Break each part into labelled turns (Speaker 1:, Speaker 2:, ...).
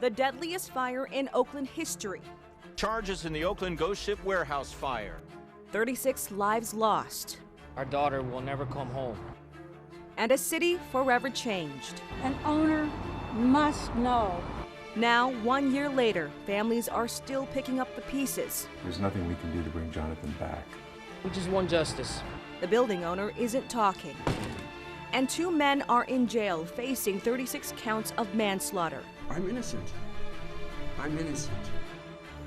Speaker 1: the deadliest fire in Oakland history.
Speaker 2: Charges in the Oakland ghost ship warehouse fire.
Speaker 1: 36 lives lost.
Speaker 3: Our daughter will never come home.
Speaker 1: And a city forever changed.
Speaker 4: An owner must know.
Speaker 1: Now, 1 year later, families are still picking up the pieces.
Speaker 5: There's nothing we can do to bring Jonathan back.
Speaker 3: We just want justice.
Speaker 1: The building owner isn't talking. And 2 men are in jail facing 36 counts of manslaughter.
Speaker 6: I'm innocent. I'm innocent.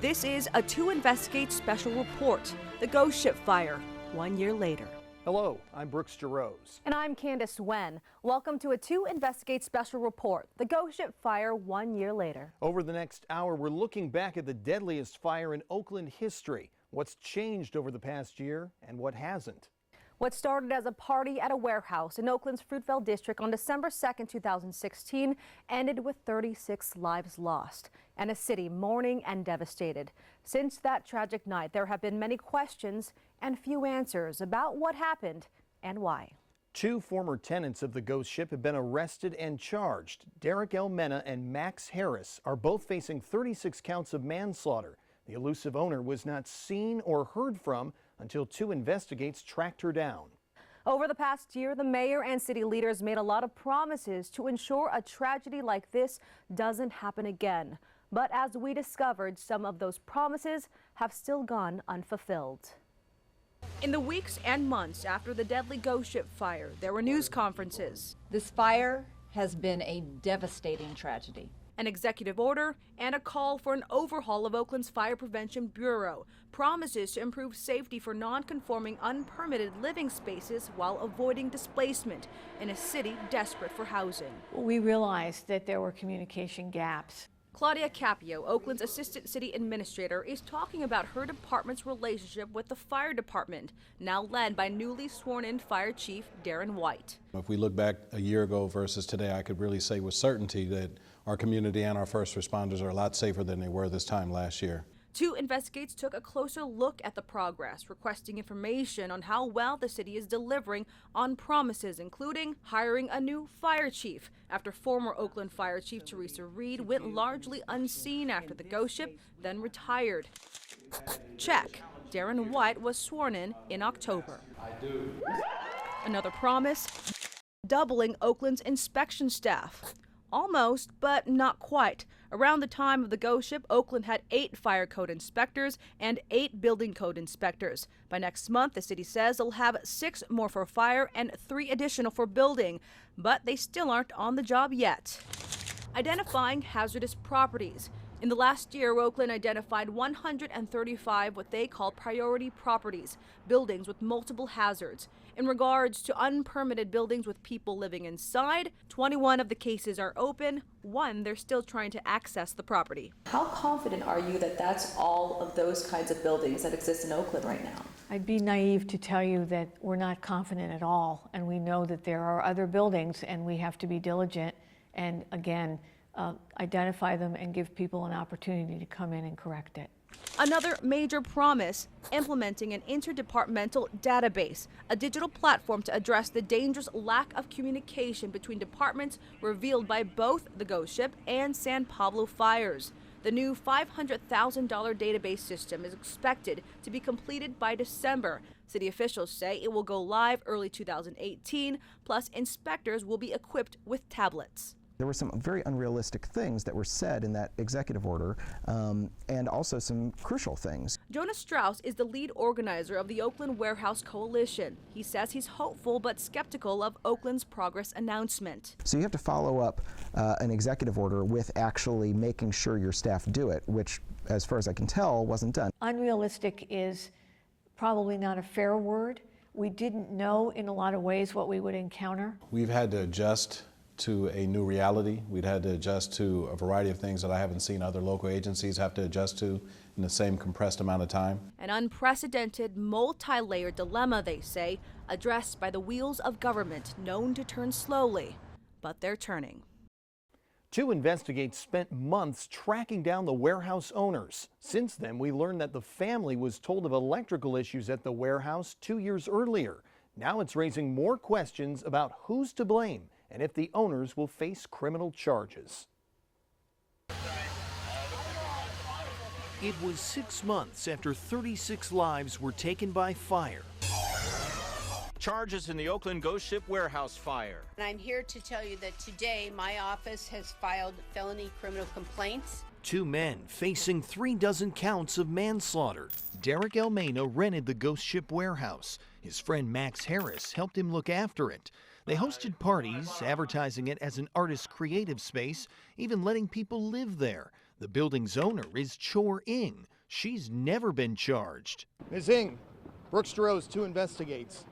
Speaker 1: This is a 2 Investigate special report, the ghost ship fire, 1 year later.
Speaker 7: Hello, I'm Brooks Jarosz.
Speaker 8: And I'm Candace Wen. Welcome to a 2 Investigate special report, the ghost ship fire 1 year later.
Speaker 7: Over the next hour, we're looking back at the deadliest fire in Oakland history, what's changed over the past year and what hasn't.
Speaker 8: What started as a party at a warehouse in Oakland's Fruitvale district on December 2nd, 2016, ended with 36 lives lost and a city mourning and devastated. Since that tragic night, there have been many questions and few answers about what happened and why.
Speaker 7: 2 former tenants of the ghost ship have been arrested and charged. Derick Almena and Max Harris are both facing 36 counts of manslaughter. The elusive owner was not seen or heard from until 2 Investigates tracked her down.
Speaker 8: Over the past year, the mayor and city leaders made a lot of promises to ensure a tragedy like this doesn't happen again. But as we discovered, some of those promises have still gone unfulfilled.
Speaker 1: In the weeks and months after the deadly ghost ship fire, there were news conferences.
Speaker 9: This fire has been a devastating tragedy.
Speaker 1: An executive order and a call for an overhaul of Oakland's Fire Prevention Bureau. Promises to improve safety for non-conforming, unpermitted living spaces while avoiding displacement in a city desperate for housing.
Speaker 4: We realized that there were communication gaps.
Speaker 1: Claudia Cappio, Oakland's assistant city administrator, is talking about her department's relationship with the fire department, now led by newly sworn-in fire chief Darin.
Speaker 10: If we look back a year ago versus today, I could really say with certainty that our community and our first responders are a lot safer than they were this time last year.
Speaker 1: 2 Investigates took a closer look at the progress, requesting information on how well the city is delivering on promises, including hiring a new fire chief after former Oakland Fire Chief Teresa Reed went largely unseen after the ghost ship, then retired. Check. Darin was sworn in October. Another promise, doubling Oakland's inspection staff. Almost, but not quite. Around the time of the ghost ship, Oakland had 8 fire code inspectors and 8 building code inspectors. By next month, the city says they'll have 6 more for fire and 3 additional for building, but they still aren't on the job yet. Identifying hazardous properties. In the last year, Oakland identified 135 what they call priority properties, buildings with multiple hazards. In regards to unpermitted buildings with people living inside, 21 of the cases are open. 1, they're still trying to access the property.
Speaker 11: How confident are you that that's all of those kinds of buildings that exist in Oakland right now?
Speaker 4: I'd be naive to tell you that we're not confident at all, and we know that there are other buildings, and we have to be diligent and, again, identify them and give people an opportunity to come in and correct it.
Speaker 1: Another major promise, implementing an interdepartmental database, a digital platform to address the dangerous lack of communication between departments revealed by both the ghost ship and San Pablo fires. The new $500,000 database system is expected to be completed by December. City officials say it will go live early 2018, plus inspectors will be equipped with tablets.
Speaker 12: There were some very unrealistic things that were said in that executive order, and also some crucial things.
Speaker 1: Jonah Strauss is the lead organizer of the Oakland Warehouse Coalition. He says he's hopeful but skeptical of Oakland's progress announcement.
Speaker 12: So you have to follow up an executive order with actually making sure your staff do it, which, as far as I can tell, wasn't done.
Speaker 4: Unrealistic is probably not a fair word. We didn't know in a lot of ways what we would encounter.
Speaker 10: We've had to adjust to a new reality. We'd had to adjust to a variety of things that I haven't seen other local agencies have to adjust to in the same compressed amount of time.
Speaker 1: An unprecedented, multi-layered dilemma, they say, addressed by the wheels of government known to turn slowly, but they're turning.
Speaker 7: 2 Investigates spent months tracking down the warehouse owners. Since then, we learned that the family was told of electrical issues at the warehouse 2 years earlier. Now it's raising more questions about who's to blame and if the owners will face criminal charges. It was 6 months after 36 lives were taken by fire.
Speaker 2: Charges in the Oakland ghost ship warehouse fire.
Speaker 13: And I'm here to tell you that today my office has filed felony criminal complaints.
Speaker 7: 2 men facing 36 counts of manslaughter. Derick Almena rented the ghost ship warehouse. His friend Max Harris helped him look after it. They hosted parties, advertising it as an artist's creative space, even letting people live there. The building's owner is Chor Ing. She's never been charged. Ms. Ing, Brooks Jarosz 2 investigates.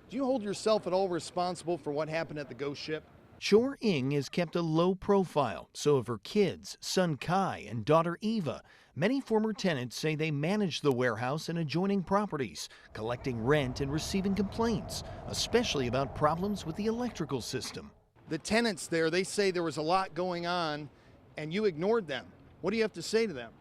Speaker 7: Do you hold yourself at all responsible for what happened at the ghost ship? Chor Ing has kept a low profile, so have her kids, son Kai and daughter Eva. Many former tenants say they managed the warehouse and adjoining properties, collecting rent and receiving complaints, especially about problems with the electrical system. The tenants there, they say there was a lot going on and you ignored them. What do you have to say to them?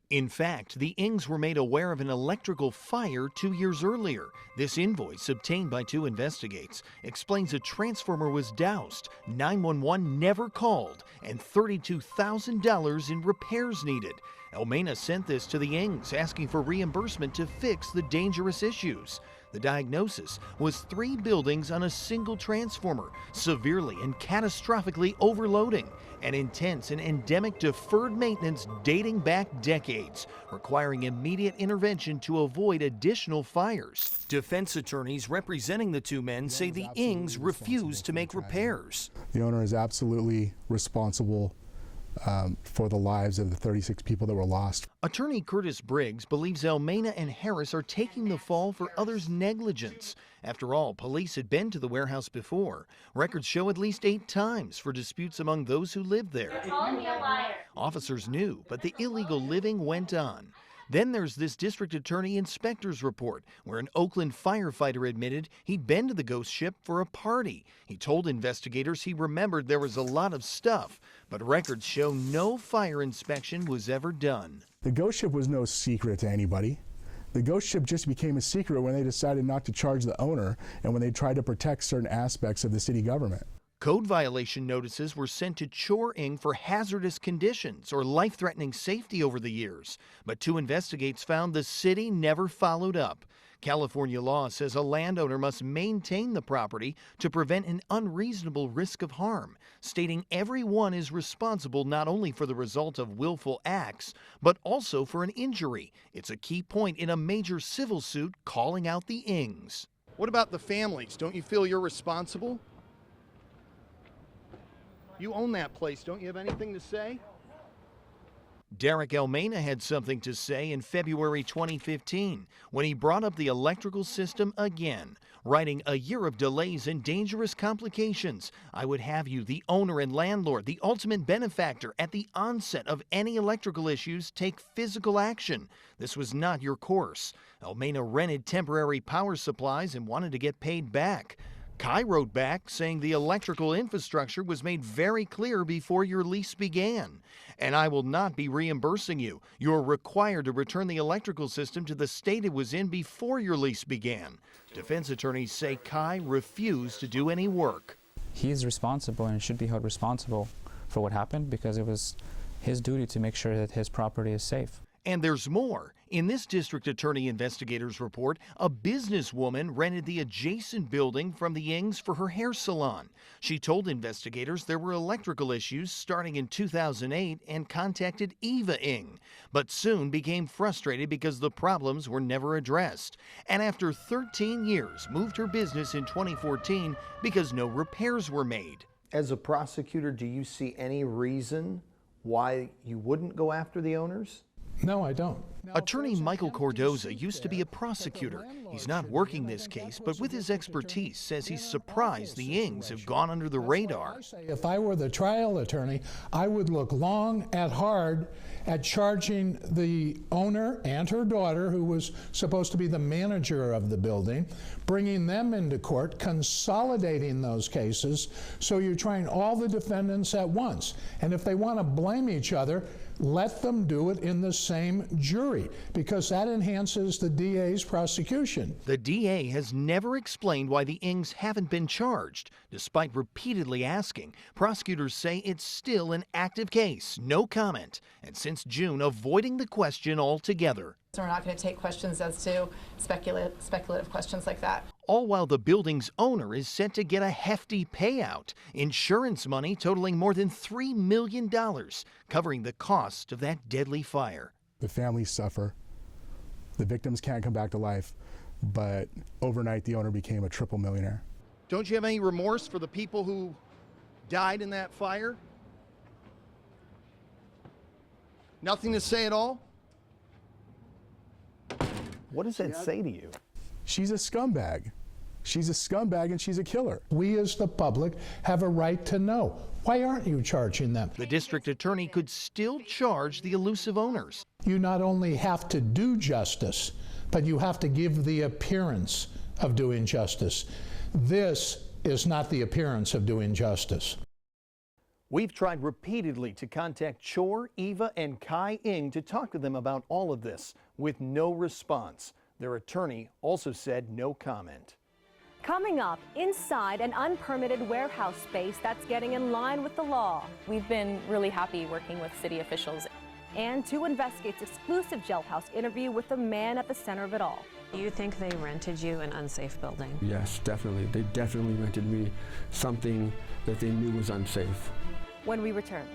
Speaker 7: In fact, the Ings were made aware of an electrical fire 2 years earlier. This invoice, obtained by 2 investigates, explains a transformer was doused, 911 never called, and $32,000 in repairs needed. Almena sent this to the Ings, asking for reimbursement to fix the dangerous issues. The diagnosis was 3 buildings on a single transformer, severely and catastrophically overloading, and intense and endemic deferred maintenance dating back decades, requiring immediate intervention to avoid additional fires. Defense attorneys representing the 2 men say the Ings refused to make repairs.
Speaker 5: The owner is absolutely responsible for the lives of the 36 people that were lost.
Speaker 7: Attorney Curtis Briggs believes Almena and Harris are taking the fall for others' negligence. After all, police had been to the warehouse before. Records show at least 8 times for disputes among those who lived there.
Speaker 14: You're calling me a liar.
Speaker 7: Officers knew, but the illegal living went on. Then there's this district attorney inspector's report, where an Oakland firefighter admitted he'd been to the ghost ship for a party. He told investigators he remembered there was a lot of stuff, but records show no fire inspection was ever done.
Speaker 5: The ghost ship was no secret to anybody. The ghost ship just became a secret when they decided not to charge the owner and when they tried to protect certain aspects of the city government.
Speaker 7: Code violation notices were sent to Chor Ing for hazardous conditions or life-threatening safety over the years, but 2 investigates found the city never followed up. California law says a landowner must maintain the property to prevent an unreasonable risk of harm, stating everyone is responsible not only for the result of willful acts, but also for an injury. It's a key point in a major civil suit calling out the Ings. What about the families? Don't you feel you're responsible? You own that place. Don't you have anything to say? Derick Almena had something to say in February 2015 when he brought up the electrical system again, writing, "A year of delays and dangerous complications. I would have you, the owner and landlord, the ultimate benefactor, at the onset of any electrical issues, take physical action. This was not your course." Almena rented temporary power supplies and wanted to get paid back. Kai wrote back saying the electrical infrastructure was made very clear before your lease began. "And I will not be reimbursing you. You're required to return the electrical system to the state it was in before your lease began." Defense attorneys say Kai refused to do any work.
Speaker 15: He is responsible and should be held responsible for what happened because it was his duty to make sure that his property is safe.
Speaker 7: And there's more. In this district attorney investigator's report, a businesswoman rented the adjacent building from the Ings for her hair salon. She told investigators there were electrical issues starting in 2008 and contacted Eva Ing, but soon became frustrated because the problems were never addressed. And after 13 years, moved her business in 2014 because no repairs were made. As a prosecutor, do you see any reason why you wouldn't go after the owners?
Speaker 16: No, I don't.
Speaker 7: Attorney Michael Cordoza used to be a prosecutor. He's not working this case, but with his expertise says he's surprised the Ings have gone under the radar.
Speaker 16: If I were the trial attorney, I would look long and hard at charging the owner and her daughter, who was supposed to be the manager of the building, bringing them into court, consolidating those cases, so you're trying all the defendants at once. And if they want to blame each other, let them do it in the same jury. jury because that enhances the DA's prosecution.
Speaker 7: The DA has never explained why the Ings haven't been charged. Despite repeatedly asking, prosecutors say it's still an active case, no comment, and since June, avoiding the question altogether.
Speaker 14: So we're not going to take questions as to speculative questions like that.
Speaker 7: All while the building's owner is set to get a hefty payout, insurance money totaling more than $3 million, covering the cost of that deadly fire.
Speaker 5: The families suffer. The victims can't come back to life, but overnight the owner became a triple millionaire.
Speaker 7: Don't you have any remorse for the people who died in that fire? Nothing to say at all? What does that say to you?
Speaker 5: She's a scumbag. She's a scumbag and she's a killer.
Speaker 16: We as the public have a right to know. Why aren't you charging them?
Speaker 7: The district attorney could still charge the elusive owners.
Speaker 16: You not only have to do justice, but you have to give the appearance of doing justice. This is not the appearance of doing justice.
Speaker 7: We've tried repeatedly to contact Chor, Eva, and Kai Ing to talk to them about all of this, with no response. Their attorney also said no comment.
Speaker 8: Coming up, inside an unpermitted warehouse space that's getting in line with the law.
Speaker 17: We've been really happy working with city officials.
Speaker 8: And 2 Investigates exclusive jailhouse interview with the man at the center of it all.
Speaker 17: Do you think they rented you an unsafe building?
Speaker 6: Yes, definitely. They definitely rented me something that they knew was unsafe.
Speaker 8: When we return.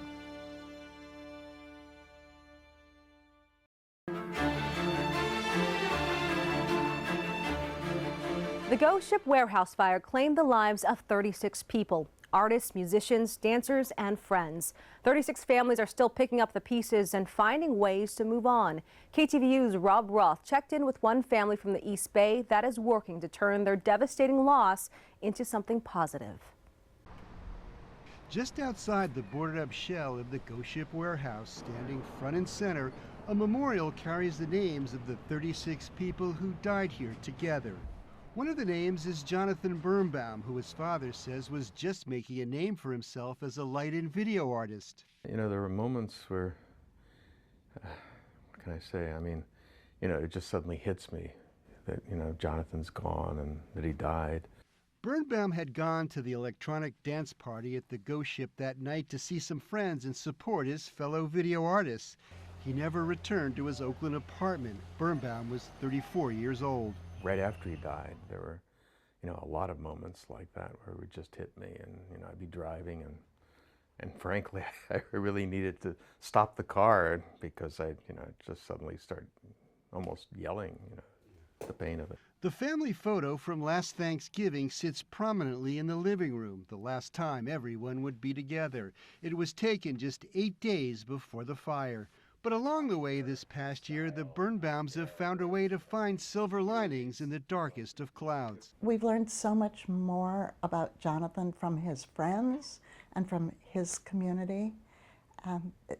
Speaker 8: The Ghost Ship warehouse fire claimed the lives of 36 people, artists, musicians, dancers, and friends. 36 families are still picking up the pieces and finding ways to move on. KTVU's Roth checked in with one family from the East Bay that is working to turn their devastating loss into something positive.
Speaker 18: Just outside the boarded-up shell of the Ghost Ship warehouse, standing front and center, a memorial carries the names of the 36 people who died here together. One of the names is Jonathan Bernbaum, who his father says was just making a name for himself as a light and video artist.
Speaker 19: You know, there were moments where, what can I say? I mean, you know, it just suddenly hits me that, you know, Jonathan's gone and that he died.
Speaker 18: Bernbaum had gone to the electronic dance party at the Ghost Ship that night to see some friends and support his fellow video artists. He never returned to his Oakland apartment. Bernbaum was 34 years old.
Speaker 19: Right after he died, there were, you know, a lot of moments like that where it would just hit me, and, you know, I'd be driving and frankly, I really needed to stop the car because I, you know, just suddenly start almost yelling, you know, the pain of it.
Speaker 18: The family photo from last Thanksgiving sits prominently in the living room, the last time everyone would be together. It was taken just 8 days before the fire. But along the way this past year, the Bernbaums have found a way to find silver linings in the darkest of clouds.
Speaker 20: We've learned so much more about Jonathan from his friends and from his community.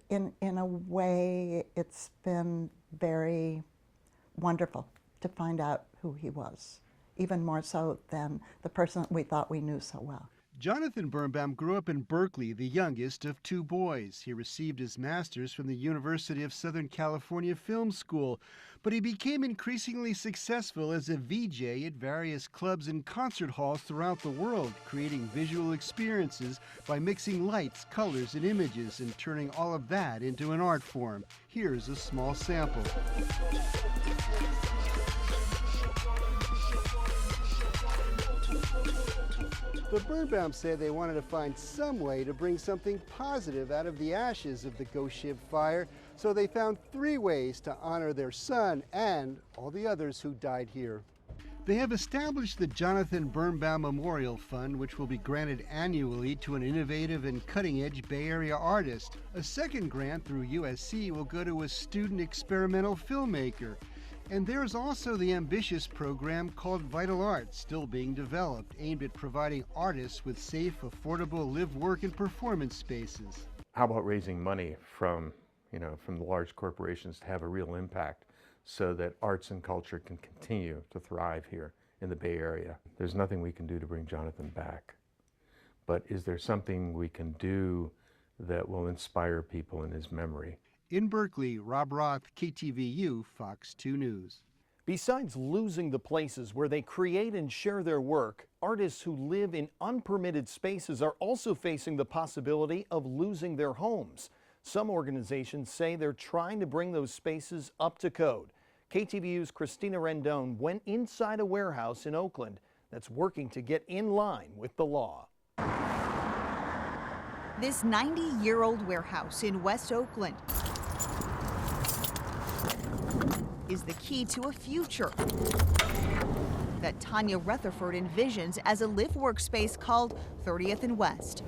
Speaker 20: In a way, it's been very wonderful to find out who he was, even more so than the person we thought we knew so well.
Speaker 18: Jonathan Bernbaum grew up in Berkeley, the youngest of 2 boys. He received his master's from the University of Southern California Film School, but he became increasingly successful as a VJ at various clubs and concert halls throughout the world, creating visual experiences by mixing lights, colors, and images and turning all of that into an art form. Here's a small sample. The Bernbaums said they wanted to find some way to bring something positive out of the ashes of the Ghost Ship fire, so they found 3 ways to honor their son and all the others who died here. They have established the Jonathan Bernbaum Memorial Fund, which will be granted annually to an innovative and cutting-edge Bay Area artist. A second grant through USC will go to a student experimental filmmaker. And there's also the ambitious program called Vital Arts, still being developed, aimed at providing artists with safe, affordable live, work, and performance spaces.
Speaker 19: How about raising money from, you know, from the large corporations to have a real impact so that arts and culture can continue to thrive here in the Bay Area? There's nothing we can do to bring Jonathan back, but is there something we can do that will inspire people in his memory?
Speaker 18: In Berkeley, Rob Roth, KTVU, Fox 2 News.
Speaker 7: Besides losing the places where they create and share their work, artists who live in unpermitted spaces are also facing the possibility of losing their homes. Some organizations say they're trying to bring those spaces up to code. KTVU's Christina Rendon went inside a warehouse in Oakland that's working to get in line with the law.
Speaker 21: This 90-year-old warehouse in West Oakland is the key to a future that Tanya Retherford envisions as a live workspace called 30th and West.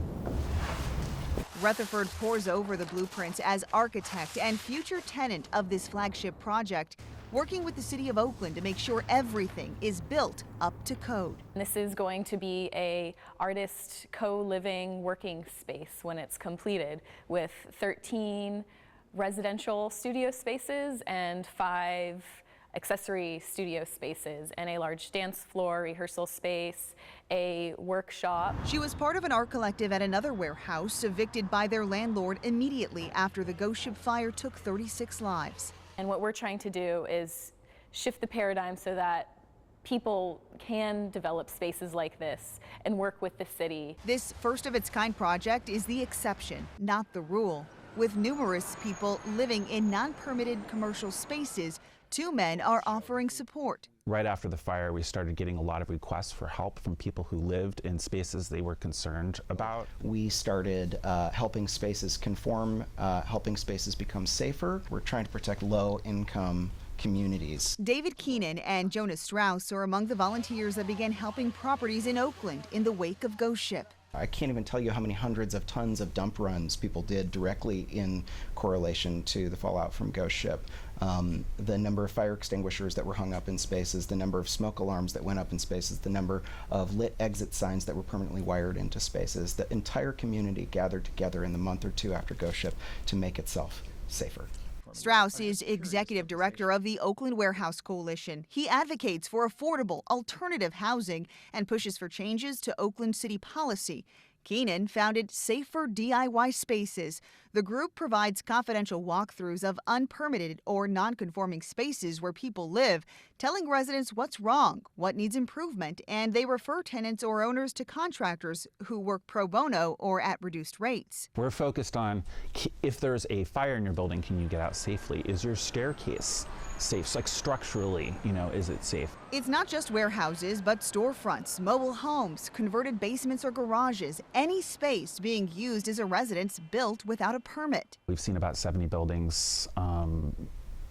Speaker 21: Retherford pores over the blueprints as architect and future tenant of this flagship project, working with the city of Oakland to make sure everything is built up to code.
Speaker 17: This is going to be a artist co-living working space when it's completed, with 13 residential studio spaces and 5 accessory studio spaces, and a large dance floor, rehearsal space, a workshop.
Speaker 21: She was part of an art collective at another warehouse, evicted by their landlord immediately after the ghost ship fire took 36 lives.
Speaker 17: And what we're trying to do is shift the paradigm so that people can develop spaces like this and work with the city.
Speaker 21: This first of its kind project is the exception, not the rule. With numerous people living in non-permitted commercial spaces, 2 men are offering support.
Speaker 22: Right after the fire, we started getting a lot of requests for help from people who lived in spaces they were concerned about.
Speaker 12: We started helping spaces conform, helping spaces become safer. We're trying to protect low-income communities.
Speaker 21: David Keenan and Jonah Strauss are among the volunteers that began helping properties in Oakland in the wake of Ghost Ship.
Speaker 12: I can't even tell you how many hundreds of tons of dump runs people did directly in correlation to the fallout from Ghost Ship. The number of fire extinguishers that were hung up in spaces, the number of smoke alarms that went up in spaces, the number of lit exit signs that were permanently wired into spaces. The entire community gathered together in the month or 2 after Ghost Ship to make itself safer.
Speaker 21: Strauss is executive director of the Oakland Warehouse Coalition. He advocates for affordable, alternative housing and pushes for changes to Oakland city policy. Keenan founded Safer DIY Spaces. The group provides confidential walkthroughs of unpermitted or non-conforming spaces where people live, telling residents what's wrong, what needs improvement, and they refer tenants or owners to contractors who work pro bono or at reduced rates.
Speaker 22: We're focused on, if there's a fire in your building, can you get out safely? Is your staircase safe? Like structurally, is it safe?
Speaker 21: It's not just warehouses, but storefronts, mobile homes, converted basements or garages, any space being used as a residence built without a permit.
Speaker 22: We've seen about 70 buildings,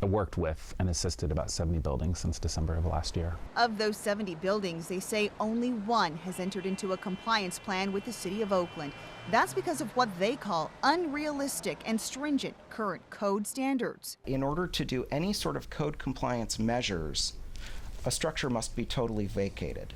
Speaker 22: worked with and assisted about 70 buildings since December of last year.
Speaker 21: Of those 70 buildings, they say only 1 has entered into a compliance plan with the city of Oakland. That's because of what they call unrealistic and stringent current code standards.
Speaker 12: In order to do any sort of code compliance measures, a structure must be totally vacated,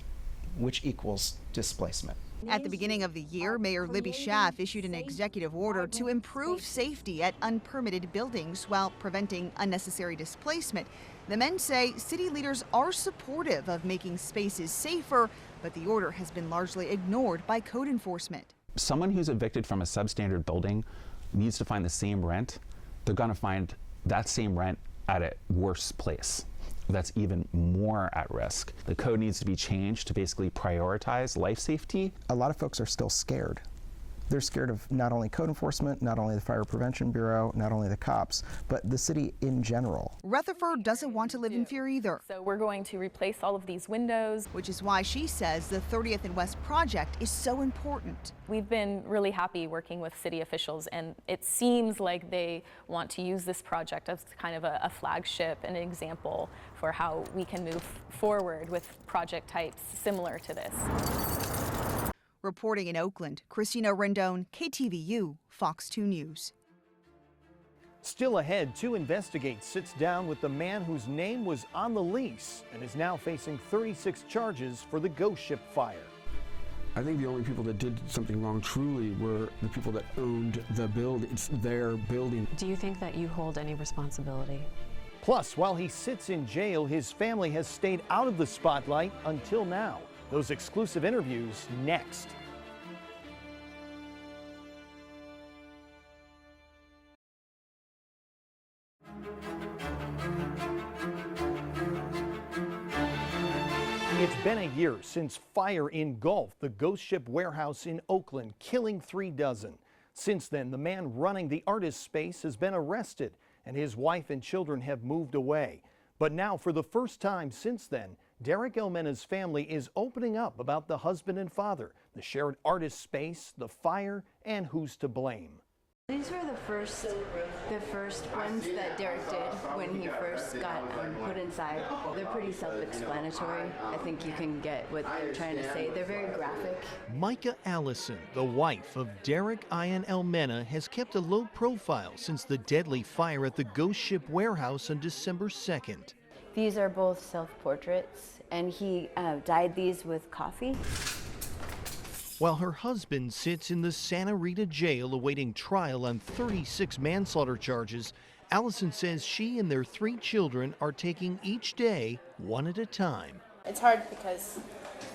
Speaker 12: which equals displacement.
Speaker 21: At the beginning of the year, Mayor Libby Schaaf issued an executive order to improve safety at unpermitted buildings while preventing unnecessary displacement. The men say city leaders are supportive of making spaces safer, but the order has been largely ignored by code enforcement.
Speaker 22: Someone who's evicted from a substandard building needs to find the same rent. They're going to find that same rent at a worse place that's even more at risk. The code needs to be changed to basically prioritize life safety.
Speaker 12: A lot of folks are still scared. They're scared of not only code enforcement, not only the Fire Prevention Bureau, not only the cops, but the city in general.
Speaker 21: Retherford doesn't want to live in fear either.
Speaker 17: So we're going to replace all of these windows.
Speaker 21: Which is why she says the 30th and West project is so important.
Speaker 17: We've been really happy working with city officials, and it seems like they want to use this project as kind of a flagship and an example for how we can move forward with project types similar to this.
Speaker 21: Reporting in Oakland, Christina Rendon, KTVU, Fox 2 News.
Speaker 7: Still ahead, 2 Investigates sits down with the man whose name was on the lease and is now facing 36 charges for the Ghost Ship fire.
Speaker 6: I think the only people that did something wrong truly were the people that owned the building. It's their building.
Speaker 17: Do you think that you hold any responsibility?
Speaker 7: Plus, while he sits in jail, his family has stayed out of the spotlight until now. Those exclusive interviews next. been a year since fire engulfed the ghost ship warehouse in Oakland, killing 3 dozen. Since then, the man running the artist space has been arrested, and his wife and children have moved away. But now, for the first time since then, Derick Almena's family is opening up about the husband and father, the shared artist space, the fire, and who's to blame.
Speaker 3: These were the first ones that Derick did when he first got put inside. They're pretty self-explanatory. I think you can get what they're trying to say. They're very graphic.
Speaker 7: Micah Allison, the wife of Derick Almena, has kept a low profile since the deadly fire at the ghost ship warehouse on December 2nd.
Speaker 3: These are both self-portraits, and he dyed these with coffee.
Speaker 7: While her husband sits in the Santa Rita jail awaiting trial on 36 manslaughter charges, Allison says she and their 3 children are taking each day one at a time.
Speaker 9: It's hard because,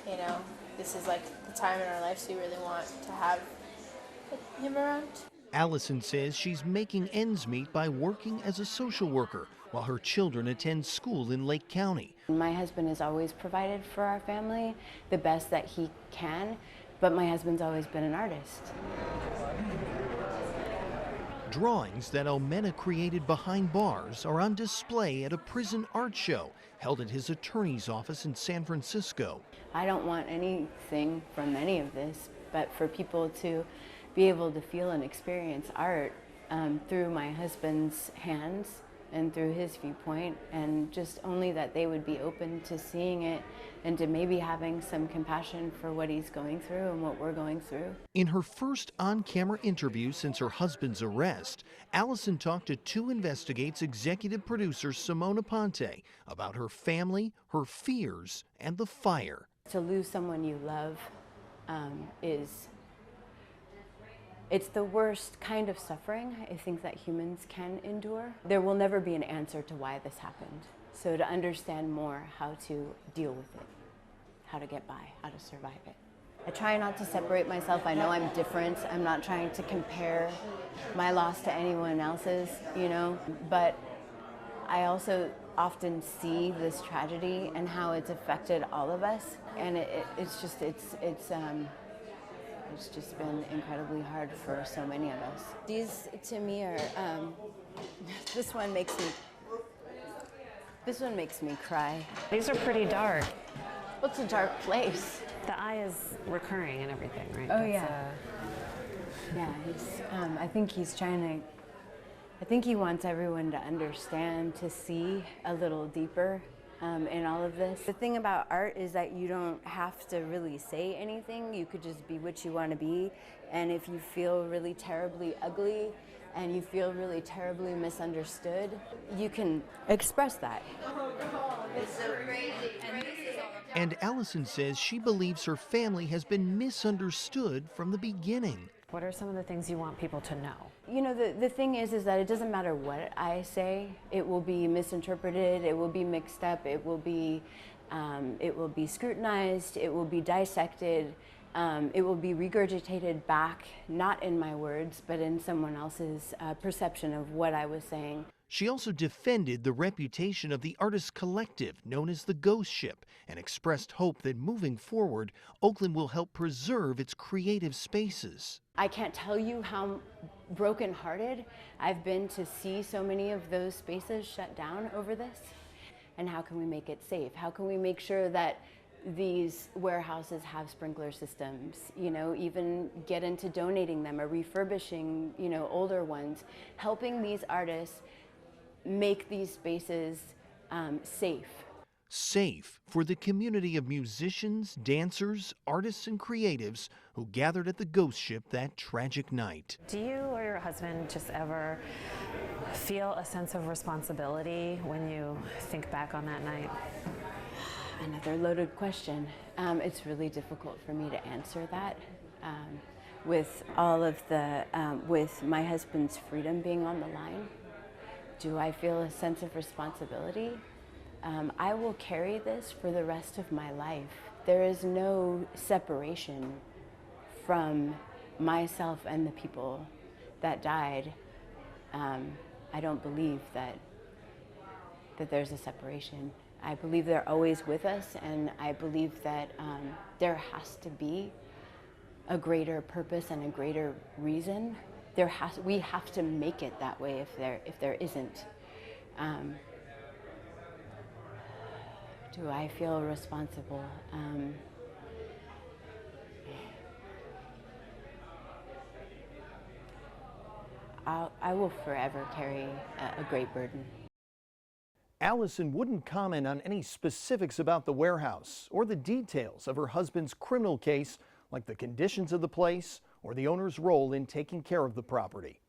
Speaker 9: you know, this is like the time in our lives we really want to have him around.
Speaker 7: Allison says she's making ends meet by working as a social worker while her children attend school in Lake County.
Speaker 3: My husband has always provided for our family the best that he can. But my husband's always been an artist.
Speaker 7: Drawings that Almena created behind bars are on display at a prison art show held at his attorney's office in San Francisco.
Speaker 3: I don't want anything from any of this, but for people to be able to feel and experience art through my husband's hands and through his viewpoint, and just only that they would be open to seeing it and to maybe having some compassion for what he's going through and what we're going through.
Speaker 7: In her first on-camera interview since her husband's arrest, Allison talked to 2 Investigate's executive producer Simona Ponte about her family, her fears, and the fire.
Speaker 3: To lose someone you love it's the worst kind of suffering I think that humans can endure. There will never be an answer to why this happened. So to understand more how to deal with it, how to get by, how to survive it. I try not to separate myself. I know I'm different. I'm not trying to compare my loss to anyone else's, you know, but I also often see this tragedy and how it's affected all of us. And it's just been incredibly hard for so many of us. These, to me, are, this one makes me cry.
Speaker 23: These are pretty dark.
Speaker 3: Well, it's a dark place.
Speaker 23: The eye is recurring and everything, right?
Speaker 3: Oh, yeah. Yeah, I think he's trying to, I think he wants everyone to understand, to see a little deeper in all of this. The thing about art is that you don't have to really say anything. You could just be what you want to be. And if you feel really terribly ugly and you feel really terribly misunderstood, you can express that.
Speaker 9: It's so crazy.
Speaker 7: And Allison says she believes her family has been misunderstood from the beginning.
Speaker 23: What are some of the things you want people to know?
Speaker 3: You know, the thing is that it doesn't matter what I say. It will be misinterpreted, it will be mixed up, it will be scrutinized, it will be dissected, it will be regurgitated back, not in my words, but in someone else's perception of what I was saying.
Speaker 7: She also defended the reputation of the artist collective known as the Ghost Ship and expressed hope that moving forward, Oakland will help preserve its creative spaces.
Speaker 3: I can't tell you how brokenhearted I've been to see so many of those spaces shut down over this. And how can we make it safe? How can we make sure that these warehouses have sprinkler systems, you know, even get into donating them or refurbishing, you know, older ones, helping these artists make these spaces safe.
Speaker 7: Safe for the community of musicians, dancers, artists, and creatives who gathered at the Ghost Ship that tragic night.
Speaker 23: Do you or your husband just ever feel a sense of responsibility when you think back on that night?
Speaker 3: Another loaded question. It's really difficult for me to answer that. With all of the, with my husband's freedom being on the line, do I feel a sense of responsibility? I will carry this for the rest of my life. There is no separation from myself and the people that died. I don't believe that there's a separation. I believe they're always with us, and I believe that there has to be a greater purpose and a greater reason. We have to make it that way if there isn't. Do I feel responsible? I will forever carry a great burden.
Speaker 7: Allison wouldn't comment on any specifics about the warehouse or the details of her husband's criminal case, like the conditions of the place or the owner's role in taking care of the property.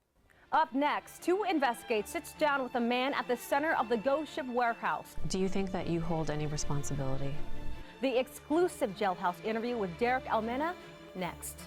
Speaker 8: Up next, 2 Investigate sits down with a man at the center of the Ghost Ship warehouse.
Speaker 23: Do you think that you hold any responsibility?
Speaker 8: The exclusive jailhouse interview with Derick Almena next.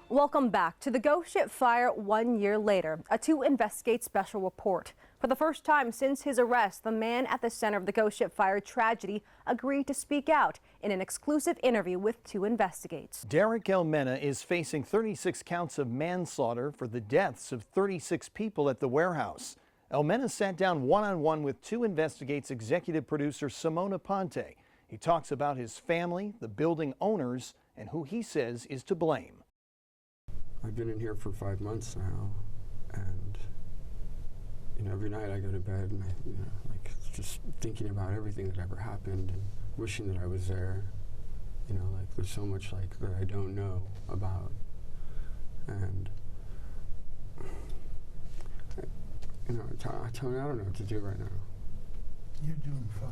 Speaker 8: Welcome back to the Ghost Ship fire 1 year later. A 2 Investigate special report. For the first time since his arrest, the man at the center of the Ghost Ship fire tragedy agreed to speak out in an exclusive interview with 2 Investigates.
Speaker 7: Derick Almena is facing 36 counts of manslaughter for the deaths of 36 people at the warehouse. Almena sat down one-on-one with 2 Investigates executive producer Simona Ponte. He talks about his family, the building owners, and who he says is to blame.
Speaker 6: I've been in here for 5 months now, and every night I go to bed and like just thinking about everything that ever happened and wishing that I was there. Like there's so much like that I don't know about, and Tony, I don't know what to do right now.
Speaker 16: You're doing fine.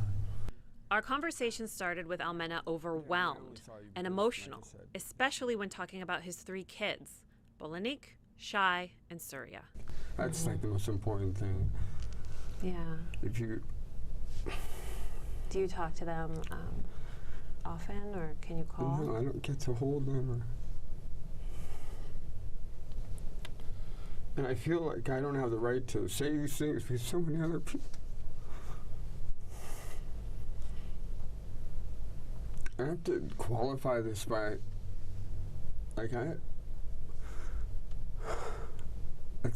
Speaker 4: Our conversation started with Almena overwhelmed and emotional, especially when talking about his 3 kids. Bolanik, Shai, and Surya.
Speaker 6: That's like the most important thing.
Speaker 23: Yeah.
Speaker 6: If you
Speaker 23: Do you talk to them often, or can you call?
Speaker 6: No, I don't get to hold them. And I feel like I don't have the right to say these things because so many other people. I have to qualify this by, like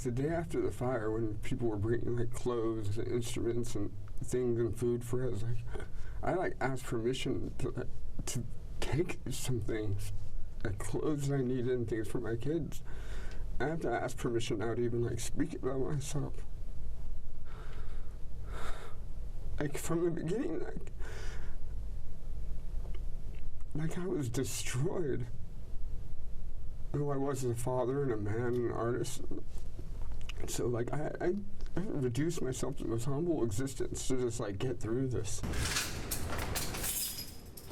Speaker 6: the day after the fire, when people were bringing like clothes and instruments and things and food for us, I asked permission to take some things, like clothes I needed and things for my kids. I have to ask permission now to even speak about myself. From the beginning, I was destroyed. Who I was as a father and a man and an artist. So I reduced myself to the most humble existence to just get through this.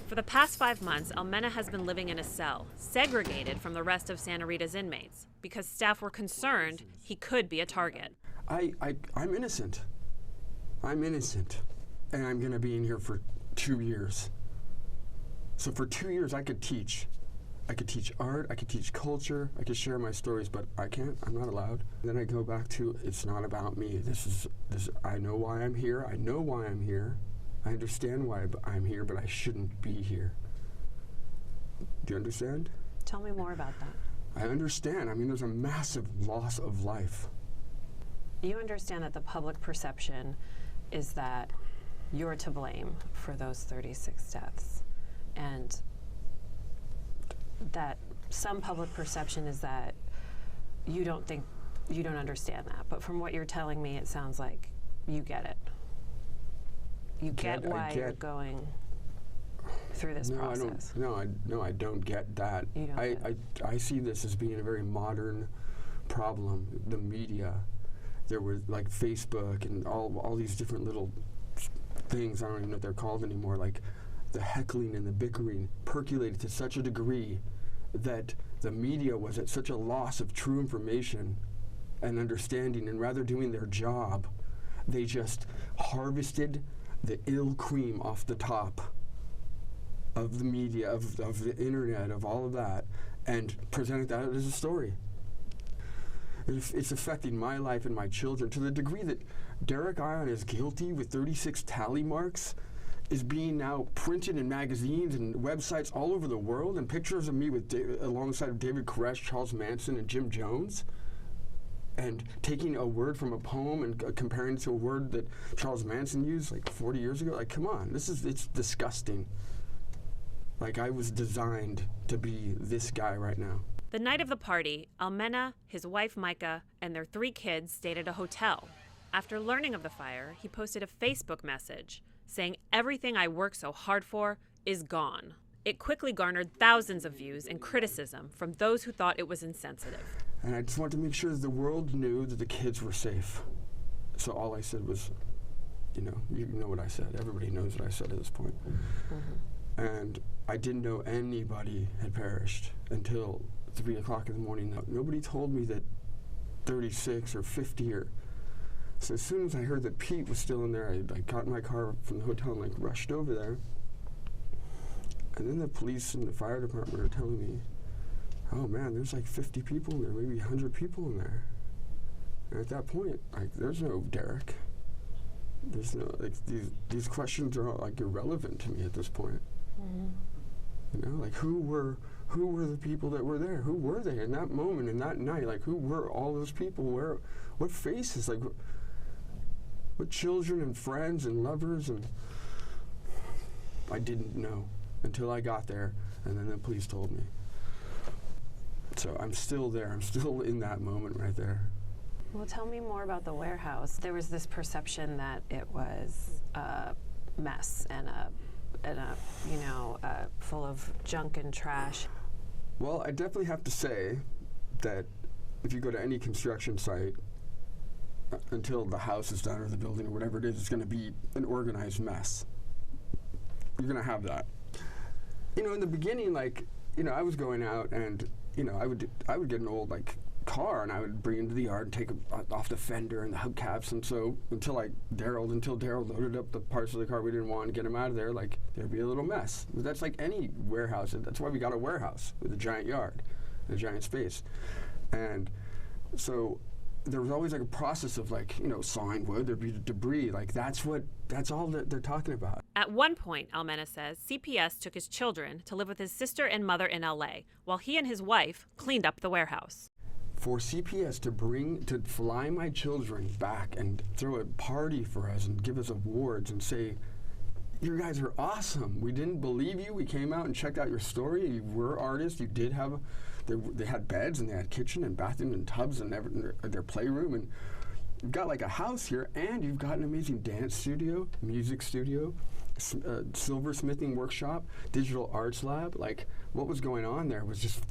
Speaker 4: For the past 5 months, Almena has been living in a cell, segregated from the rest of Santa Rita's inmates, because staff were concerned he could be a target.
Speaker 6: I'm innocent. I'm innocent. And I'm gonna be in here for 2 years. So for 2 years I could teach. I could teach art, I could teach culture, I could share my stories, but I can't, I'm not allowed. Then I go back to, it's not about me. I know why I'm here, I know why I'm here. I understand why I'm here, but I shouldn't be here. Do you understand?
Speaker 23: Tell me more about that.
Speaker 6: I understand. There's a massive loss of life.
Speaker 23: You understand that the public perception is that you're to blame for those 36 deaths, and that some public perception is that you don't understand that. But from what you're telling me, it sounds like you get it. You get why you're going through this process.
Speaker 6: I don't get that.
Speaker 23: You don't get it.
Speaker 6: I see this as being a very modern problem. The media, there were Facebook and all these different little things, I don't even know what they're called anymore, the heckling and the bickering percolated to such a degree that the media was at such a loss of true information and understanding, and rather doing their job, they just harvested the ill cream off the top of the media, of the internet, of all of that, and presented that as a story. It's affecting my life and my children to the degree that Derick Ion is guilty with 36 tally marks, is being now printed in magazines and websites all over the world, and pictures of me with alongside of David Koresh, Charles Manson, and Jim Jones, and taking a word from a poem and comparing it to a word that Charles Manson used like 40 years ago. Like, come on, it's disgusting. Like, I was designed to be this guy right now.
Speaker 4: The night of the party, Almena, his wife Micah, and their 3 kids stayed at a hotel. After learning of the fire, he posted a Facebook message saying, "Everything I worked so hard for is gone." It quickly garnered thousands of views and criticism from those who thought it was insensitive.
Speaker 6: And I just wanted to make sure that the world knew that the kids were safe. So all I said was, you know what I said. Everybody knows what I said at this point. And I didn't know anybody had perished until 3 o'clock in the morning. Nobody told me that 36 or 50 or... So as soon as I heard that Pete was still in there, I got in my car from the hotel and rushed over there. And then the police and the fire department are telling me, oh man, there's like 50 people in there, maybe 100 people in there. And at that point, there's no Derick. There's no, these questions are all irrelevant to me at this point. Who were the people that were there? Who were they in that moment, in that night? Who were all those people? What faces? What children and friends and lovers? And I didn't know until I got there, and then the police told me. So I'm still there. I'm still in that moment right there.
Speaker 23: Well, tell me more about the warehouse. There was this perception that it was a mess and full of junk and trash.
Speaker 6: Well, I definitely have to say that if you go to any construction site, until the house is done or the building or whatever it is, it's going to be an organized mess. You're going to have that. In the beginning, I was going out and, I would get an old, car and I would bring it into the yard and take it off the fender and the hubcaps, and so until Daryl loaded up the parts of the car we didn't want and get them out of there, there'd be a little mess. But that's like any warehouse. That's why we got a warehouse with a giant yard, a giant space. And so there was always a process of sawing wood, there'd be debris. That's all that they're talking about.
Speaker 4: At one point, Almena says, CPS took his children to live with his sister and mother in LA, while he and his wife cleaned up the warehouse.
Speaker 6: For CPS to fly my children back and throw a party for us and give us awards and say, you guys are awesome. We didn't believe you. We came out and checked out your story. You were artists. You did have, they had beds and they had kitchen and bathroom and tubs and their playroom. And you've got a house here, and you've got an amazing dance studio, music studio, silversmithing workshop, digital arts lab. What was going on there was just...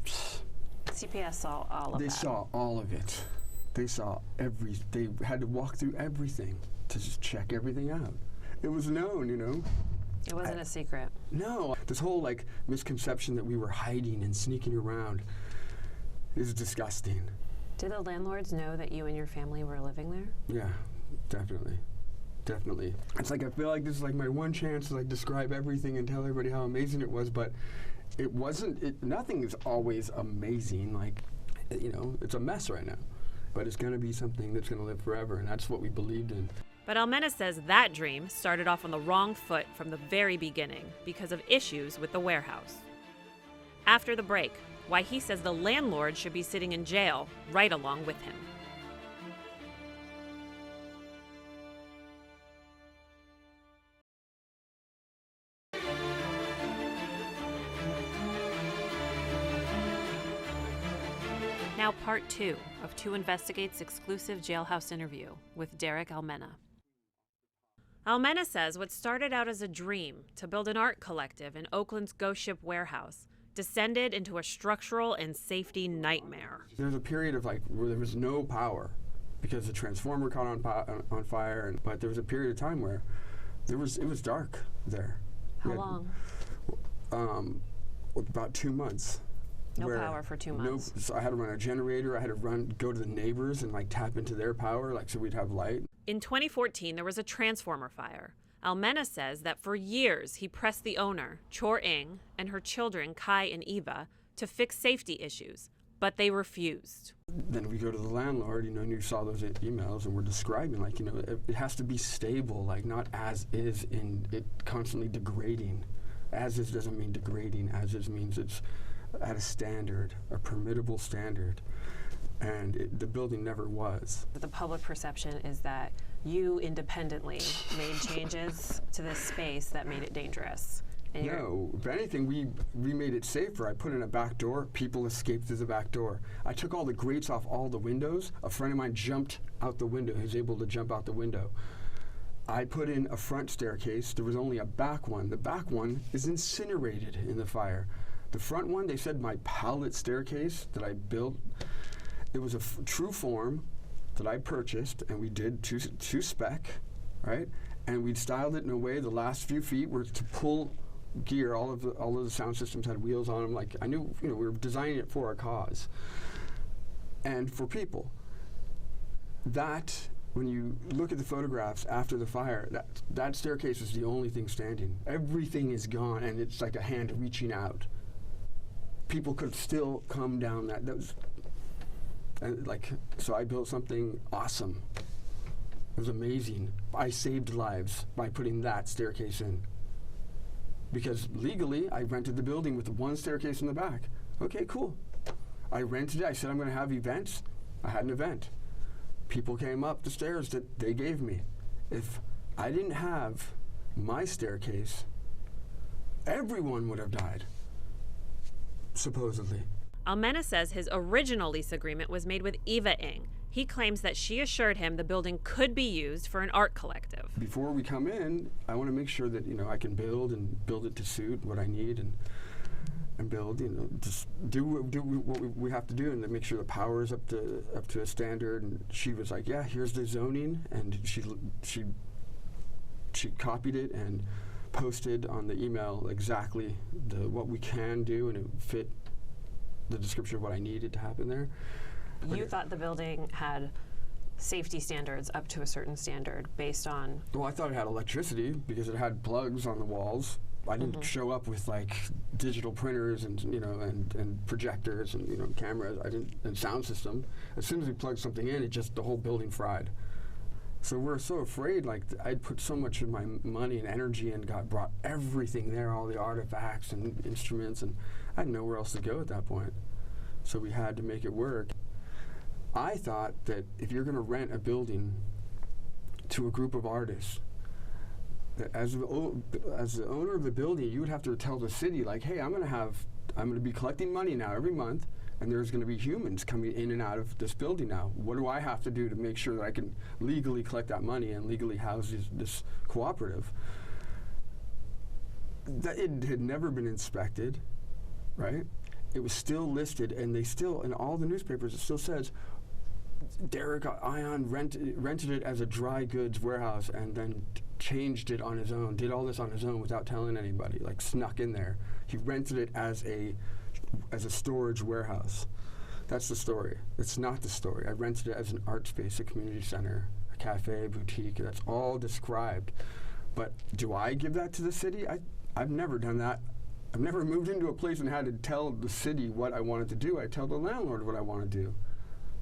Speaker 23: CPS saw all of that.
Speaker 6: They saw all of it. They saw they had to walk through everything to just check everything out. It was known,
Speaker 23: It wasn't a secret.
Speaker 6: No. This whole misconception that we were hiding and sneaking around is disgusting.
Speaker 23: Did the landlords know that you and your family were living there?
Speaker 6: Yeah, definitely. Definitely. It's I feel like this is my one chance to describe everything and tell everybody how amazing it was, but it wasn't, nothing is always amazing. It's a mess right now, but it's going to be something that's going to live forever, and that's what we believed in.
Speaker 4: But Almena says that dream started off on the wrong foot from the very beginning because of issues with the warehouse. After the break, why he says the landlord should be sitting in jail right along with him. Now part 2 of 2 Investigates' exclusive jailhouse interview with Derick Almena. Almena says what started out as a dream to build an art collective in Oakland's Ghost Ship warehouse descended into a structural and safety nightmare.
Speaker 6: There's a period of where there was no power because the transformer caught on fire, but there was a period of time where it was dark there.
Speaker 23: How long?
Speaker 6: About 2 months.
Speaker 23: No power for 2 months.
Speaker 6: So I had to run a generator. I had to go to the neighbors and tap into their power, so we'd have light.
Speaker 4: In 2014, there was a transformer fire. Almena says that for years he pressed the owner, Chor Ing, and her children, Kai and Eva, to fix safety issues, but they refused.
Speaker 6: then we go to the landlord, and you saw those emails, and we're describing, like, it has to be stable, like not as is in it constantly degrading. As is doesn't mean degrading. As is means it's at a standard, a permittable standard. And the building never was.
Speaker 4: The public perception is that you independently made changes to this space that made it dangerous. And
Speaker 6: no, if anything, we made it safer. I put in a back door. People escaped through the back door. I took all the grates off all the windows. A friend of mine jumped out the window. He was able to jump out the window. I put in a front staircase. There was only a back one. The back one is incinerated in the fire. The front one, they said my pallet staircase that I built, it was a true form that I purchased, and we did to spec, right? And we'd styled it in a way the last few feet were to pull gear. All of the sound systems had wheels on them. Like, I knew, we were designing it for a cause and for people. That, when you look at the photographs after the fire, that staircase is the only thing standing. Everything is gone, and it's like a hand reaching out. People could still come down that was, and so I built something awesome. It was amazing. I saved lives by putting that staircase in. Because legally, I rented the building with one staircase in the back. Okay, cool. I rented it. I said I'm going to have events. I had an event. People came up the stairs that they gave me. If I didn't have my staircase, everyone would have died, supposedly.
Speaker 4: Almena says his original lease agreement was made with Eva Ng. He claims that she assured him the building could be used for an art collective.
Speaker 6: Before we come in, I want to make sure that I can build it to suit what I need and build, just do what we have to do, and then make sure the power is up to a standard. And she was like, yeah, here's the zoning, and she copied it and posted on the email exactly what we can do, and it fit the description of what I needed to happen there.
Speaker 4: You thought the building had safety standards up to a certain standard based on...
Speaker 6: Well, I thought it had electricity because it had plugs on the walls. I didn't show up with digital printers and and projectors and cameras. And sound system. As soon as we plugged something in, the whole building fried. So we're so afraid. I'd put so much of my money and energy and brought everything there, all the artifacts and instruments, and I had nowhere else to go at that point. So we had to make it work. I thought that if you're going to rent a building to a group of artists, that as the owner of the building, you would have to tell the city, hey, I'm going to be collecting money now every month, and there's going to be humans coming in and out of this building now. What do I have to do to make sure that I can legally collect that money and legally house this cooperative? That it had never been inspected, right? It was still listed, and in all the newspapers, it still says, Derick Ion rented it as a dry goods warehouse and then changed it on his own, did all this on his own without telling anybody, snuck in there. He rented it as a storage warehouse. That's the story. It's not the story. I rented it as an art space, a community center, a cafe, boutique. That's all described. But do I give that to the city? I've never done that. I've never moved into a place and had to tell the city what I wanted to do. I tell the landlord what I want to do.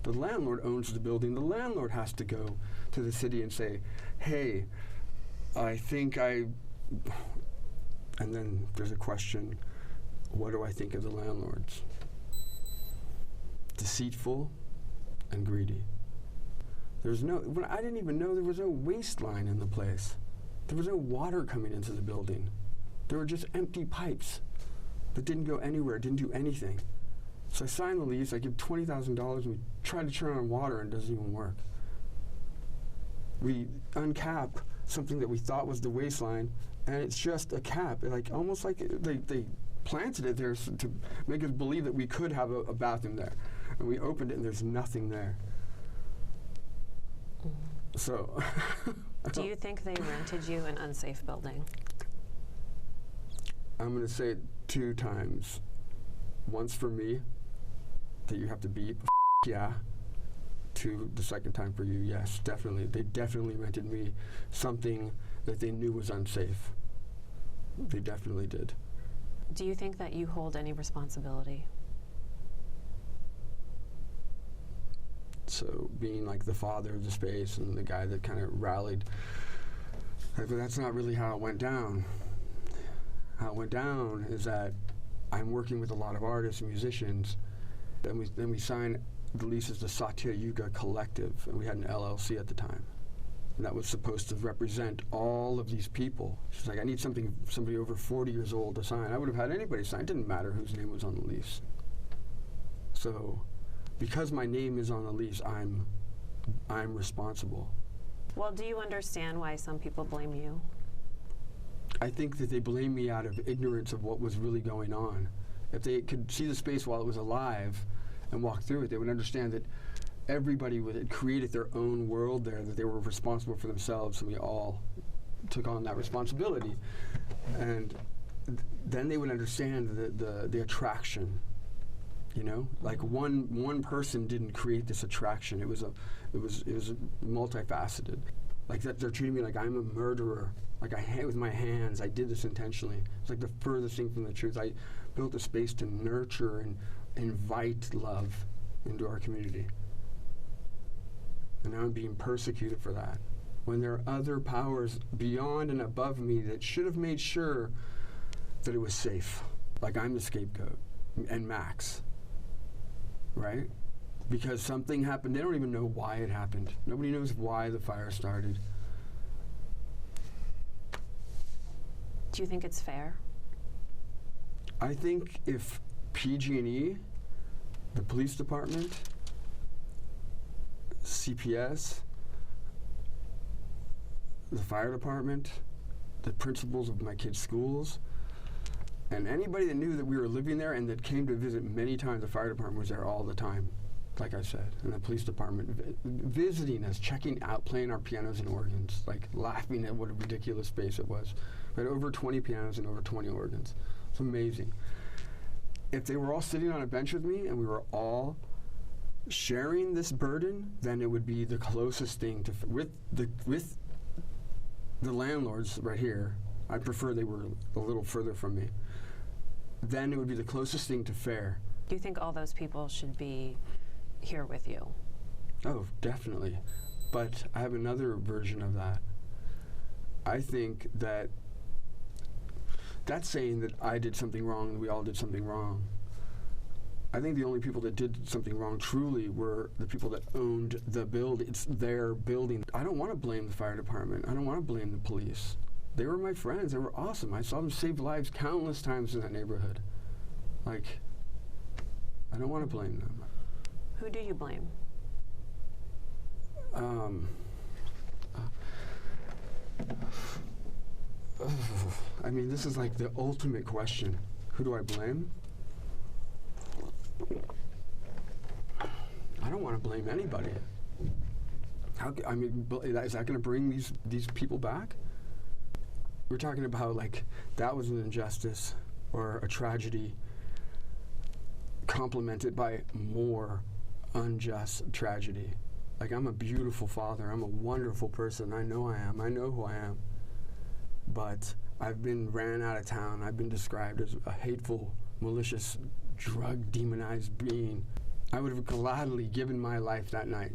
Speaker 6: The landlord owns the building. The landlord has to go to the city and say, hey, and then there's a question, what do I think of the landlords? Deceitful and greedy. I didn't even know there was no waste line in the place. There was no water coming into the building. There were just empty pipes that didn't go anywhere, didn't do anything. So I signed the lease, I give $20,000, and we try to turn on water, and it doesn't even work. We uncap something that we thought was the waistline, and it's just a cap. Almost like they planted it there to make us believe that we could have a bathroom there. And we opened it, and there's nothing there. So...
Speaker 4: Do you think they rented you an unsafe building?
Speaker 6: I'm going to say it 2 times. Once for me, that you have to beep, yeah. 2, the second time for you, yes, definitely. They definitely rented me something that they knew was unsafe. They definitely did.
Speaker 4: Do you think that you hold any responsibility?
Speaker 6: So being like the father of the space and the guy that kind of rallied, but that's not really how it went down. How it went down is that I'm working with a lot of artists and musicians. Then we signed the leases to Satya Yuga Collective, and we had an LLC at the time. And that was supposed to represent all of these people. She's like, I need somebody over 40 years old to sign. I would have had anybody sign. It didn't matter whose name was on the lease. So, because my name is on the lease, I'm responsible.
Speaker 4: Well, do you understand why some people blame you?
Speaker 6: I think that they blame me out of ignorance of what was really going on. If they could see the space while it was alive and walk through it, they would understand that everybody had created their own world there, that they were responsible for themselves, and we all took on that responsibility. And then they would understand the attraction. You know, like one person didn't create this attraction. It was multifaceted. Like that, they're treating me like I'm a murderer. Like with my hands, I did this intentionally. It's like the furthest thing from the truth. I built a space to nurture and invite love into our community. And now I'm being persecuted for that. When there are other powers beyond and above me that should have made sure that it was safe. Like I'm the scapegoat, and Max, right? Because something happened. They don't even know why it happened. Nobody knows why the fire started.
Speaker 4: Do you think it's fair?
Speaker 6: I think if PG&E, the police department, CPS, the fire department, the principals of my kids' schools, and anybody that knew that we were living there and that came to visit many times, the fire department was there all the time, like I said, and the police department visiting us, checking out, playing our pianos and organs, like laughing at what a ridiculous space it was. We had over 20 pianos and over 20 organs. It's amazing. If they were all sitting on a bench with me and we were all sharing this burden, then it would be the closest thing to, with the landlords right here. I prefer they were a little further from me. Then it would be the closest thing to fair.
Speaker 4: Do you think all those people should be here with you?
Speaker 6: Oh, definitely. But I have another version of that. I think that that's saying that I did something wrong and we all did something wrong. I think the only people that did something wrong truly were the people that owned the building. It's their building. I don't want to blame the fire department. I don't want to blame the police. They were my friends. They were awesome. I saw them save lives countless times in that neighborhood. Like, I don't want to blame them.
Speaker 4: Who do you blame?
Speaker 6: I mean, this is like the ultimate question. Who do I blame? I don't want to blame anybody. I mean, is that going to bring these people back? We're talking about like that was an injustice or a tragedy complemented by more unjust tragedy. Like I'm a beautiful father. I'm a wonderful person. I know I am. I know who I am. But I've been ran out of town. I've been described as a hateful, malicious, drug-demonized being. I would have gladly given my life that night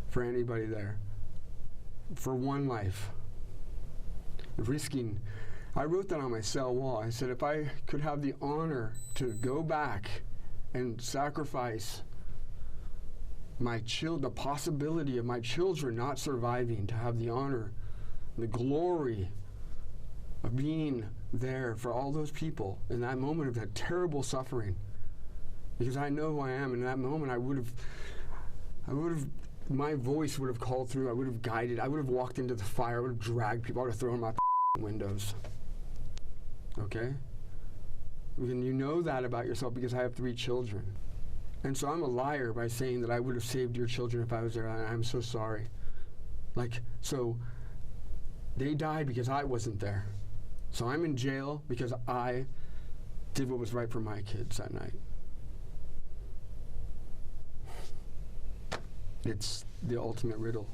Speaker 6: for anybody there. For one life. Risking. I wrote that on my cell wall. I said if I could have the honor to go back and sacrifice the possibility of my children not surviving, to have the honor, the glory of being there for all those people in that moment of that terrible suffering. Because I know who I am. In that moment, I would have, my voice would have called through. I would have guided. I would have walked into the fire. I would have dragged people. I would have thrown them out the windows. Okay? And you know that about yourself because I have 3 children. And so I'm a liar by saying that I would have saved your children if I was there. I'm so sorry. Like, so they died because I wasn't there. So I'm in jail because I did what was right for my kids that night. It's the ultimate riddle.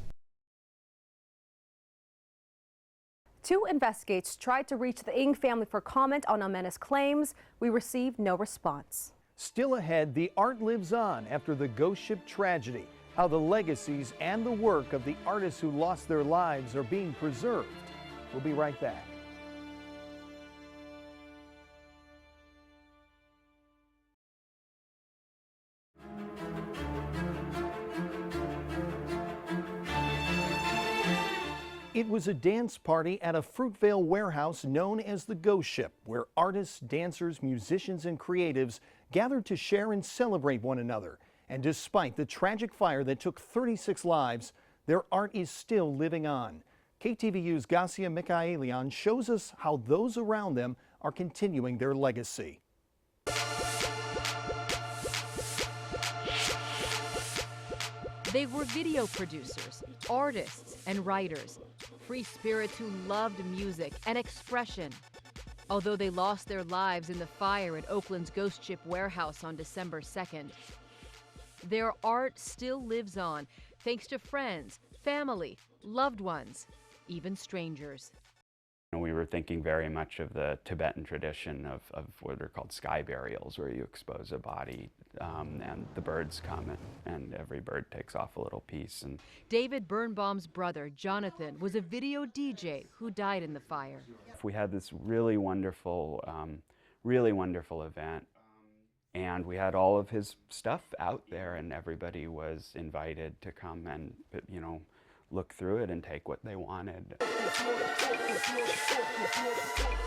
Speaker 8: 2 investigators tried to reach the Ng family for comment on Almena's claims. We received no response.
Speaker 7: Still ahead, the art lives on after the ghost ship tragedy. how the legacies and the work of the artists who lost their lives are being preserved. We'll be right back. It was a dance party at a Fruitvale warehouse known as the Ghost Ship, where artists, dancers, musicians, and creatives gathered to share and celebrate one another. And despite the tragic fire that took 36 lives, their art is still living on. KTVU's Micah Allison shows us how those around them are continuing their legacy.
Speaker 1: They were video producers, artists, and writers, free spirits who loved music and expression. Although they lost their lives in the fire at Oakland's Ghost Ship warehouse on December 2nd, their art still lives on, thanks to friends, family, loved ones, even strangers.
Speaker 10: We were thinking very much of the Tibetan tradition of what are called sky burials, where you expose a body and the birds come and every bird takes off a little piece. And
Speaker 1: David Bernbaum's brother, Jonathan, was a video DJ who died in the fire.
Speaker 10: we had this really wonderful event, and we had all of his stuff out there, and everybody was invited to come and, you know, look through it and take what they wanted.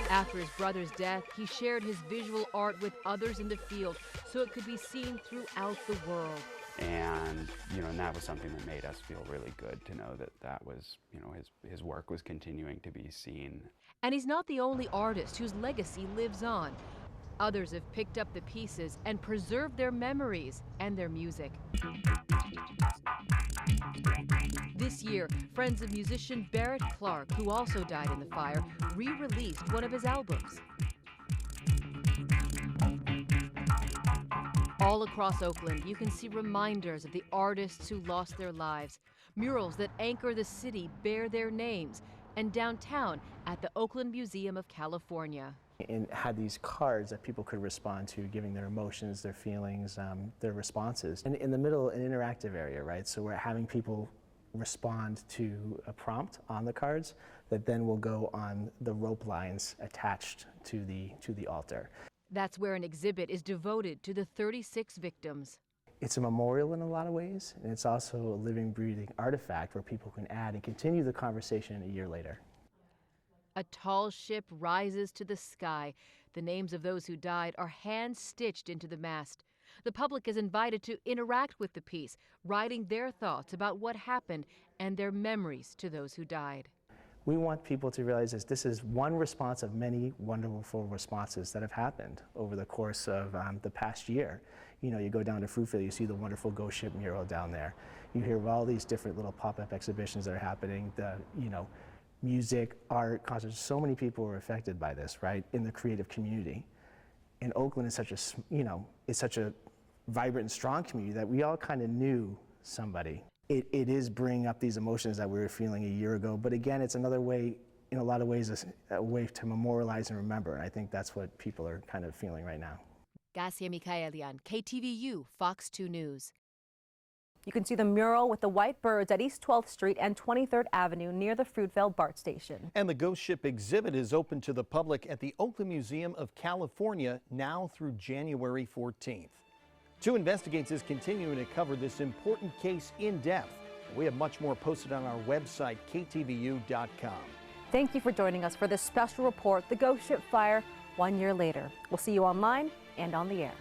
Speaker 1: After his brother's death, he shared his visual art with others in the field so it could be seen throughout the world.
Speaker 10: And, you know, and that was something that made us feel really good to know that that was, you know, his work was continuing to be seen.
Speaker 1: And he's not the only artist whose legacy lives on. Others have picked up the pieces and preserved their memories and their music. This year, friends of musician Barrett Clark, who also died in the fire, re-released one of his albums. All across Oakland, you can see reminders of the artists who lost their lives. Murals that anchor the city bear their names, and downtown at the Oakland Museum of California.
Speaker 11: And had these cards that people could respond to, giving their emotions, their feelings, their responses. And in the middle, an interactive area, right? So we're having people respond to a prompt on the cards that then will go on the rope lines attached to the altar.
Speaker 1: That's where an exhibit is devoted to the 36 victims.
Speaker 11: It's a memorial in a lot of ways, and it's also a living, breathing artifact where people can add and continue the conversation a year later.
Speaker 1: A tall ship rises to the sky. The names of those who died are hand-stitched into the mast. The public is invited to interact with the piece, writing their thoughts about what happened and their memories to those who died.
Speaker 11: We want people to realize this is one response of many wonderful responses that have happened over the course of the past year. You know, you go down to Fruitvale, you see the wonderful Ghost Ship mural down there. You hear of all these different little pop-up exhibitions that are happening, music, art, concerts. So many people were affected by this, right, in the creative community. And Oakland is such a vibrant and strong community that we all kind of knew somebody. It is bringing up these emotions that we were feeling a year ago, but again, it's another way, in a lot of ways, a way to memorialize and remember, and I think that's what people are kind of feeling right now.
Speaker 1: Micah Allison, KTVU, Fox 2 News.
Speaker 8: You can see the mural with the white birds at East 12th Street and 23rd Avenue near the Fruitvale BART station.
Speaker 7: And the Ghost Ship exhibit is open to the public at the Oakland Museum of California now through January 14th. 2 Investigates is continuing to cover this important case in depth. We have much more posted on our website, ktvu.com.
Speaker 8: Thank you for joining us for this special report, The Ghost Ship Fire, 1 year later. We'll see you online and on the air.